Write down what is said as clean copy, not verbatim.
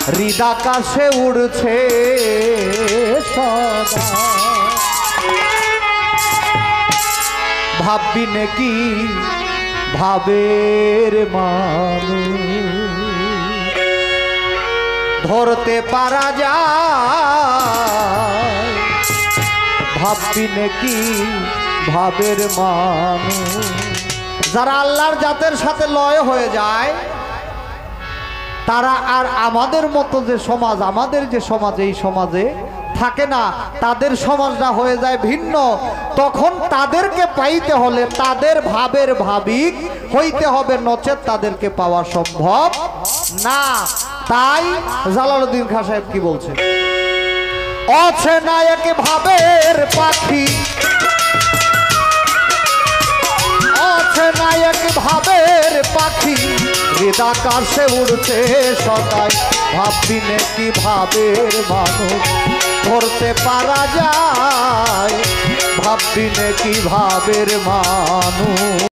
হৃদাকাশে উড়ছে সদা। ভাববি নাকি ভাবের মানুষ ধরতে পারা যায়, ভাববি নাকি ভাবের মানুষ। যারা আল্লাহর জাতের সাথে লয় হয়ে যায় তারা আর আমাদের মতো যে সমাজ, আমাদের যে সমাজ, এই সমাজে থাকে না, তাদের সমাজটা হয়ে যায় ভিন্ন। তখন তাদেরকে পাইতে হলে তাদের ভাবের ভাবিক হইতে হবে, নচেত তাদেরকে পাওয়া সম্ভব না। তাই জালালউদ্দিন খাঁ সাহেব কি বলছে, অচেনা এক ভাবের পাখি, অচেনা এক ভাবের পাখি হৃদাকাশে উড়ছে সদাই। ভাববি নাকি ভাবের মানুষ ধরতে পারা যায়, ভাববি নাকি ভাবের মানুষ।